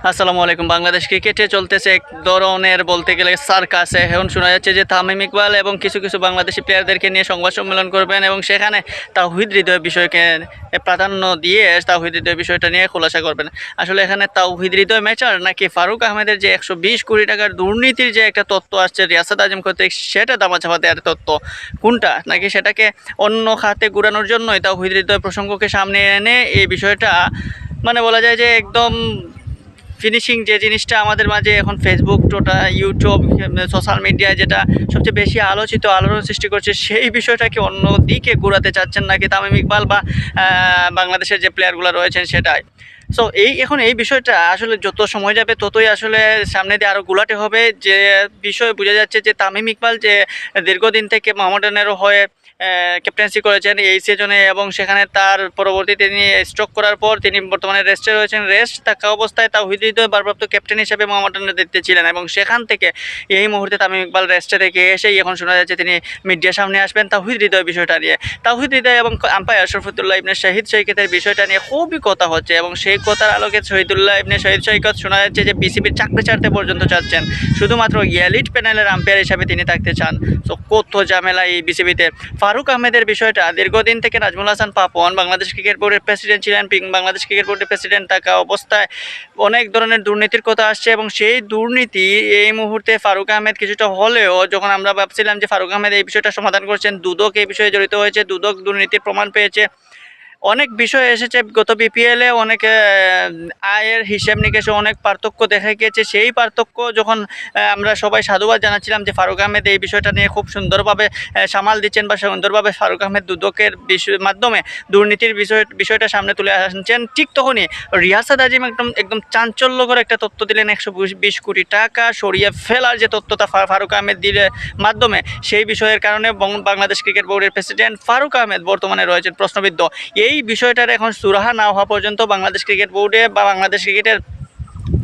আসসালামু আলাইকুম। বাংলাদেশ ক্রিকেটে চলতেছে এক ধরনের বলতে গেলে সার্কাসে। এখন শোনা যাচ্ছে যে তামিম ইকবাল এবং কিছু কিছু বাংলাদেশি প্লেয়ারদেরকে নিয়ে সংবাদ সম্মেলন করবেন এবং সেখানে তাওহিদ হৃদয় বিষয়কে প্রাধান্য দিয়ে তাওহিদ হৃদয় বিষয়টা নিয়ে খোলাসা করবেন। আসলে এখানে তাওহিদ হৃদয় ম্যাচার নাকি ফারুক আহমেদের যে 120 কোটি টাকার দুর্নীতির যে একটা তত্ত্ব আসছে রিয়াসাত আজম কর্তৃক, সেটা দামাচাপা দেওয়ার তত্ত্ব কোনটা, নাকি সেটাকে অন্য খাতে ঘুরানোর জন্যই তাওহিদ হৃদয় প্রসঙ্গকে সামনে এনে এই বিষয়টা মানে বলা যায় যে একদম ফিনিশিং যে জিনিসটা আমাদের মাঝে এখন ফেসবুক টোটাল ইউটিউব সোশ্যাল মিডিয়ায় যেটা সবচেয়ে বেশি আলোচিত আলোড়ন সৃষ্টি করছে, সেই বিষয়টাকে অন্য দিকে ঘোরাতে চাচ্ছেন নাকি তামিম ইকবাল বা বাংলাদেশের যে প্লেয়ারগুলো রয়েছেন সেটাই। সো এখন এই বিষয়টা আসলে যত সময় যাবে ততই আসলে সামনে দিয়ে আরও গুলাটে হবে। যে বিষয় বোঝা যাচ্ছে যে তামিম ইকবাল যে দীর্ঘদিন থেকে মোহামেডানেরও হয়ে ক্যাপ্টেন্সি করেছেন এই সিজনে, এবং সেখানে তার পরবর্তীতে তিনি স্ট্রোক করার পর তিনি বর্তমানে রেস্টে রয়েছেন। রেস্ট থাকা অবস্থায় তাওহিদ হৃদয় ভারপ্রাপ্ত ক্যাপ্টেন হিসেবে মোহামেডানের দায়িত্বে ছিলেন, এবং সেখান থেকে এই মুহূর্তে তামিম ইকবাল রেস্টে রেখে এসেই এখন শোনা যাচ্ছে তিনি মিডিয়ার সামনে আসবেন তাওহিদ হৃদয় বিষয়টা নিয়ে। তাওহিদ হৃদয় এবং আম্পায়ার শরফুদ্দুল্লাহ ইবনে শহীদ সৈকতের বিষয়টা নিয়ে খুবই কথা হচ্ছে, এবং সেই কথার আলোকে শহীদুল্লাহ ইবনে শহীদ সৈকত শোনা যাচ্ছে যে বিসিবির চাকরি ছাড়তে পর্যন্ত চাচ্ছেন, শুধুমাত্র এলিট প্যানেলের আম্পায়ার হিসাবে তিনি থাকতে চান। সো কত ঝামেলা এই বিসিবিতে। ফারুক আহমেদের বিষয়টা দীর্ঘদিন থেকে নাজমুল হাসান পাপন বাংলাদেশ ক্রিকেট বোর্ডের প্রেসিডেন্ট ছিলেন। বাংলাদেশ ক্রিকেট বোর্ডের প্রেসিডেন্ট থাকা অবস্থায় অনেক ধরনের দুর্নীতির কথা আসছে, এবং সেই দুর্নীতি এই মুহূর্তে ফারুক আহমেদ কিছুটা হলেও, যখন আমরা ভাবছিলাম যে ফারুক আহমেদ এই বিষয়টা সমাধান করছেন, দুদক এই বিষয়ে জড়িত হয়েছে, দুদক দুর্নীতির প্রমাণ পেয়েছে, অনেক বিষয় এসেছে গত বিপিএলে, অনেক আয়ের হিসেব নিকেশে অনেক পার্থক্য দেখা গিয়েছে। সেই পার্থক্য যখন আমরা সবাই সাধুবাদ জানাচ্ছিলাম যে ফারুক আহমেদ এই বিষয়টা নিয়ে খুব সুন্দরভাবে সামাল দিচ্ছেন, বা সুন্দরভাবে ফারুক আহমেদ দুদকের মাধ্যমে দুর্নীতির বিষয়টা সামনে তুলে আসছেন, ঠিক তখনই রিয়াসাত আজিম একদম চাঞ্চল্যকর একটা তথ্য দিলেন। 120 কোটি টাকা সরিয়ে ফেলার যে তথ্যটা ফারুক আহমেদ দিলে মাধ্যমে, সেই বিষয়ের কারণে বাংলাদেশ ক্রিকেট বোর্ডের প্রেসিডেন্ট ফারুক আহমেদ বর্তমানে রয়েছেন প্রশ্নবিদ্ধ। এই বিষয়টার এখন সুরাহা না হওয়া পর্যন্ত বাংলাদেশ ক্রিকেট বোর্ডে বা বাংলাদেশ ক্রিকেটের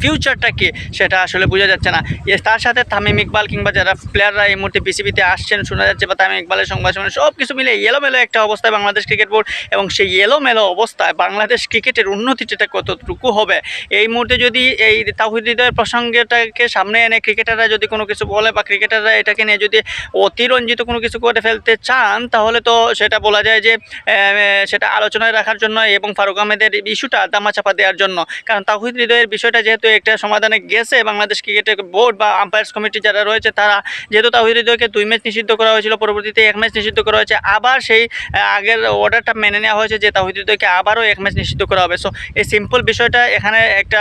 ফিউচারটা কি সেটা আসলে বোঝা যাচ্ছে না। তার সাথে তামিম ইকবাল কিংবা যারা প্লেয়াররা এই মুহূর্তে বিসিবিতে আসছেন শোনা যাচ্ছে, বা তামিম ইকবালের সংবাদ সব কিছু মিলে এলোমেলো একটা অবস্থায় বাংলাদেশ ক্রিকেট বোর্ড, এবং সেই এলোমেলো অবস্থায় বাংলাদেশ ক্রিকেটের উন্নতিটা কতটুকু হবে এই মুহূর্তে যদি এই তাওহিদ হৃদয়ের প্রসঙ্গটাকে সামনে এনে ক্রিকেটাররা যদি কোনো কিছু বলে, বা ক্রিকেটাররা এটাকে নিয়ে যদি অতিরঞ্জিত কোনো কিছু করে ফেলতে চান, তাহলে তো সেটা বলা যায় যে সেটা আলোচনায় রাখার জন্য এবং ফারুক আহমেদের ইস্যুটা দামাচাপা দেওয়ার জন্য। কারণ তাওহিদ হৃদয়ের বিষয়টা যেহেতু একটা সমাধানে গেছে, বাংলাদেশ ক্রিকেটের বোর্ড বা আম্পায়ার্স কমিটি যারা রয়েছে তারা, যেহেতু তাওহিদ হৃদয়কে 2 ম্যাচ নিষিদ্ধ করা হয়েছিল, পরবর্তীতে 1 ম্যাচ নিষিদ্ধ করা হয়েছে, আবার সেই আগের অর্ডারটা মেনে নেওয়া হয়েছে যে তাওহিদ হৃদয়কে আবারও 1 ম্যাচ নিষিদ্ধ করা হবে। সো এই সিম্পল বিষয়টা এখানে একটা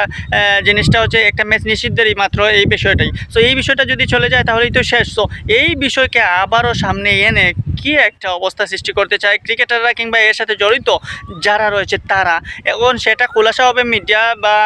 জিনিসটা হচ্ছে একটা ম্যাচ নিষিদ্ধেরই মাত্র এই বিষয়টাই। সো এই বিষয়টা যদি চলে যায় তাহলেই তো শেষ। সো এই বিষয়কে আবারও সামনে এনে কি একটা অবস্থা সৃষ্টি করতে চায় ক্রিকেটাররা কিংবা এর সাথে জড়িত যারা রয়েছে তারা, এখন সেটা খোলাসা হবে মিডিয়া বা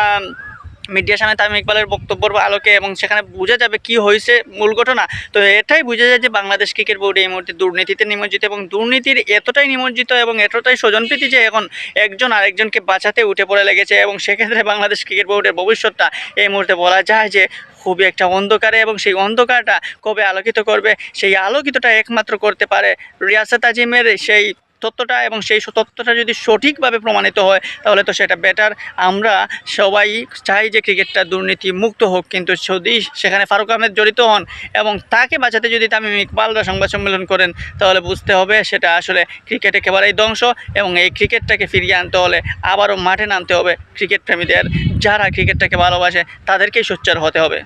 মিডিয়ার সামনে তামিম ইকবালের বক্তব্যের আলোকে, এবং সেখানে বোঝা যাবে কি হয়েছে মূল ঘটনা। তো এটাই বোঝা যায় যে বাংলাদেশ ক্রিকেট বোর্ড এই মুহূর্তে দুর্নীতিতে নিমজ্জিত, এবং দুর্নীতির এতটাই নিমজ্জিত এবং এতটাই স্বজনপ্রীতি যে এখন একজন আরেকজনকে বাঁচাতে উঠে পড়ে লেগেছে, এবং সেক্ষেত্রে বাংলাদেশ ক্রিকেট বোর্ডের ভবিষ্যৎটা এই মুহূর্তে বলা যায় যে খুবই একটা অন্ধকারে, এবং সেই অন্ধকারটা কবে আলোকিত করবে, সেই আলোকিতটা একমাত্র করতে পারে রিয়াসাত আজিমের সেই তথ্যটা, এবং সেই তথ্যটা যদি সঠিকভাবে প্রমাণিত হয় তাহলে তো সেটা বেটার। আমরা সবাই চাই যে ক্রিকেটটা দুর্নীতি মুক্ত হোক, কিন্তু যদি সেখানে ফারুক আহমেদ জড়িত হন এবং তাকে বাঁচাতে যদি তামিম ইকবালরা সংবাদ সম্মেলন করেন, তাহলে বুঝতে হবে সেটা আসলে ক্রিকেট একেবারেই ধ্বংস, এবং এই ক্রিকেটটাকে ফিরিয়ে আনতে হলে আবারও মাঠে নামতে হবে ক্রিকেট প্রেমীদের, যারা ক্রিকেটটাকে ভালোবাসে তাদেরকেই সোচ্চার হতে হবে।